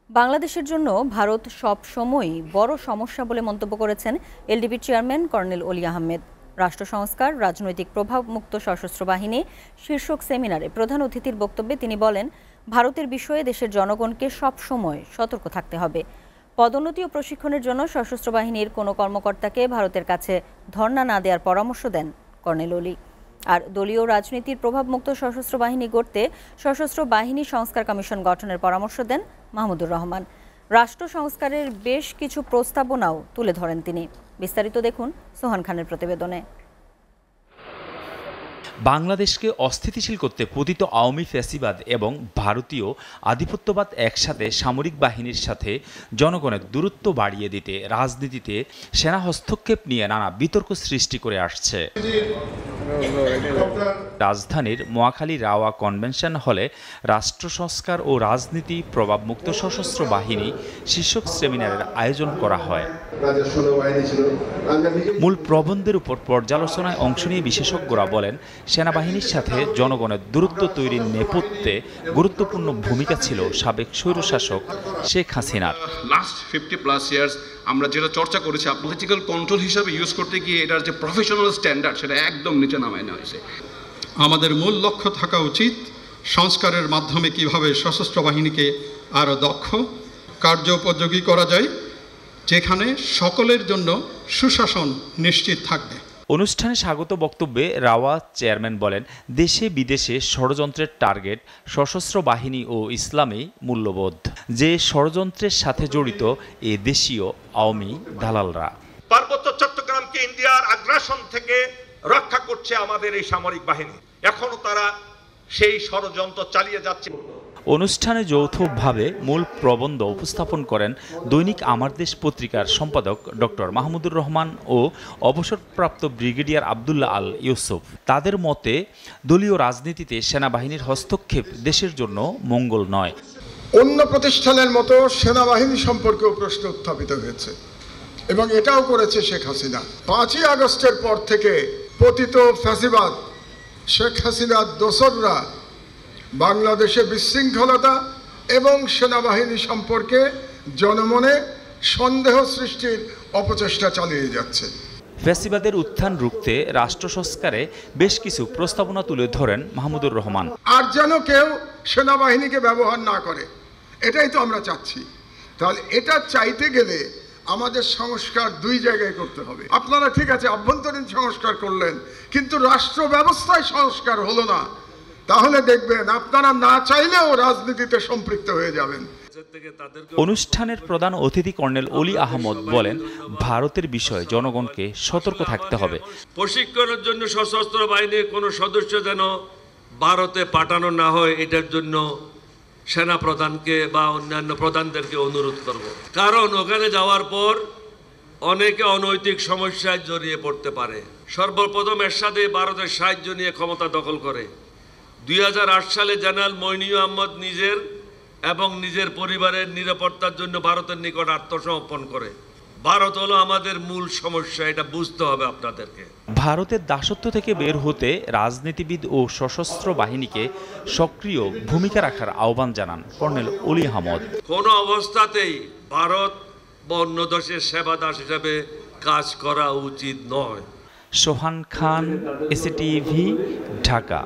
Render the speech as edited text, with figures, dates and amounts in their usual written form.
বাংলাদেশের জন্য ভারত সব সময়ই বড় সমস্যা বলে মন্তব্য করেছেন এলডিপির চেয়ারম্যান কর্নেল অলি আহমেদ। রাষ্ট্র সংস্কার, রাজনৈতিক প্রভাব মুক্ত সশস্ত্র বাহিনী শীর্ষক সেমিনারে প্রধান অতিথির বক্তব্যে তিনি বলেন, ভারতের বিষয়ে দেশের জনগণকে সব সময় সতর্ক থাকতে হবে। পদোন্নতি ও প্রশিক্ষণের জন্য সশস্ত্র বাহিনীর কোনো কর্মকর্তাকে ভারতের কাছে ধর্ণা না দেওয়ার পরামর্শ দেন কর্নেল অলি। আর দলীয় রাজনীতির প্রভাবমুক্ত সশস্ত্র বাহিনী গড়তে সশস্ত্র বাহিনী সংস্কার কমিশন গঠনের পরামর্শ দেন মাহমুদুর রহমান। রাষ্ট্র সংস্কারের বেশ কিছু প্রস্তাবনাও তুলে ধরেন তিনি। বিস্তারিত দেখুন সোহান খানের প্রতিবেদনে। বাংলাদেশকে অস্থিতিশীল করতে পতিত আওয়ামী ফ্যাসিবাদ এবং ভারতীয় আধিপত্যবাদ একসাথে সামরিক বাহিনীর সাথে জনগণের দূরত্ব বাড়িয়ে দিতে রাজনীতিতে সেনা হস্তক্ষেপ নিয়ে নানা বিতর্ক সৃষ্টি করে আসছে। রাজধানীর মহাখালী রাওয়া কনভেনশন হলে রাষ্ট্র সংস্কার ও রাজনীতি প্রভাবমুক্ত সশস্ত্র বাহিনী শীর্ষক সেমিনারের আয়োজন করা হয়। মূল প্রবন্ধের উপর পর্যালোচনায় অংশ নিয়ে বিশেষজ্ঞরা বলেন, সেনাবাহিনীর সাথে জনগণের দূরত্ব তৈরির নেপথ্যে গুরুত্বপূর্ণ ভূমিকা ছিল সাবেক স্বৈরশাসক শেখ হাসিনার। লাস্ট 50+ ইয়ার্স আমরা যেটা চর্চা করেছি, পলিটিক্যাল কন্ট্রোল হিসাবে ইউজ করতে গিয়ে এটার যে প্রফেশনাল স্ট্যান্ডার্ড সেটা একদম নিচে নামায় নেওয়া হয়েছে। আমাদের মূল লক্ষ্য থাকা উচিত সংস্কারের মাধ্যমে কিভাবে সশস্ত্র বাহিনীকে আরও দক্ষ, কার্যোপযোগী করা যায়, যেখানে সকলের জন্য সুশাসন নিশ্চিত থাকবে। অনুষ্ঠানে স্বাগত বক্তব্যে রাওয়া চেয়ারম্যান বলেন, দেশে বিদেশে ষড়যন্ত্রের টার্গেট সশস্ত্র বাহিনী ও ইসলামী মূল্যবোধ। যে ষড়যন্ত্রের সাথে জড়িত এ দেশীয় আওয়ামী দালালরা। পার্বত্য চট্টগ্রামকে ইন্ডিয়ার আগ্রাসন থেকে রক্ষা করছে আমাদের এই সামরিক বাহিনী। এখনো তারা সেই ষড়যন্ত্র চালিয়ে যাচ্ছে। অনুষ্ঠানে যৌথভাবে মূল প্রবন্ধ উপস্থাপন করেন দৈনিক আমার দেশ পত্রিকার সম্পাদক ডক্টর মাহমুদুর রহমান ও অবসরপ্রাপ্ত ব্রিগেডিয়ার আবদুল্লাহ আল ইউসুফ। তাদের মতে, দলীয় রাজনীতিতে সেনাবাহিনীর হস্তক্ষেপ দেশের জন্য মঙ্গল নয়। অন্য প্রতিষ্ঠানের মতো সেনাবাহিনী সম্পর্কেও প্রশ্ন উত্থাপিত হয়েছে এবং এটাও করেছে শেখ হাসিনা। 5ই আগস্টের পর থেকে পতিত ফ্যাসিবাদ শেখ হাসিনার দোসররা বাংলাদেশে বিশৃঙ্খলতা এবং সেনাবাহিনী সম্পর্কে জনমনে সন্দেহ সৃষ্টির অপচেষ্টা চালিয়ে যাচ্ছে। ফ্যাসিবাদের উত্থান রুখতে রাষ্ট্র সংস্কারে বেশ কিছু প্রস্তাবনা তুলে ধরেন মাহমুদুর রহমান। আর যেন কেউ সেনাবাহিনীকে ব্যবহার না করে, এটাই তো আমরা চাচ্ছি। তাহলে এটা চাইতে গেলে আমাদের সংস্কার দুই জায়গায় করতে হবে। আপনারা ঠিক আছে আভ্যন্তরীণ সংস্কার করলেন, কিন্তু রাষ্ট্র ব্যবস্থায় সংস্কার হলো না। তাহলে দেখবেন আপনারা না চাইলেও রাজনীতিতে সম্পৃক্ত হয়ে যাবেন। অনুষ্ঠানের প্রধান অতিথি কর্নেল অলি আহমদ বলেন, ভারতের বিষয়ে জনগণকে সতর্ক থাকতে হবে। প্রশিক্ষণের জন্য সশস্ত্র বাহিনীর কোনো সদস্য যেন ভারতে পাঠানো না হয়, এটার জন্য সেনা প্রধানকে বা অন্যান্য প্রধানদেরকে অনুরোধ করব। কারণ ওখানে যাওয়ার পর অনেকে অনৈতিক সমস্যায় জড়িয়ে পড়তে পারে। সর্বপ্রথম এরশাদে ভারতের সাহায্য নিয়ে ক্ষমতা দখল করে। 2008 সালে জেনারেল মইনুল আহমদ নিজের এবং নিজের পরিবারের নিরাপত্তার জন্য ভারতের নিকট আত্মসমর্পণ করে। ভারত হলো আমাদের মূল সমস্যা, এটা বুঝতে হবে আপনাদেরকে। ভারতের দাসত্ব থেকে বের হতে রাজনীতিবিদ ও সশস্ত্র বাহিনীকে সক্রিয় ভূমিকা রাখার আহ্বান জানান কর্নেল অলি আহমদ। কোনো অবস্থাতেই ভারত বা অন্য দেশের সেবাদাস হিসাবে কাজ করা উচিত নয়। সোহান খান, এসএটিভি, ঢাকা।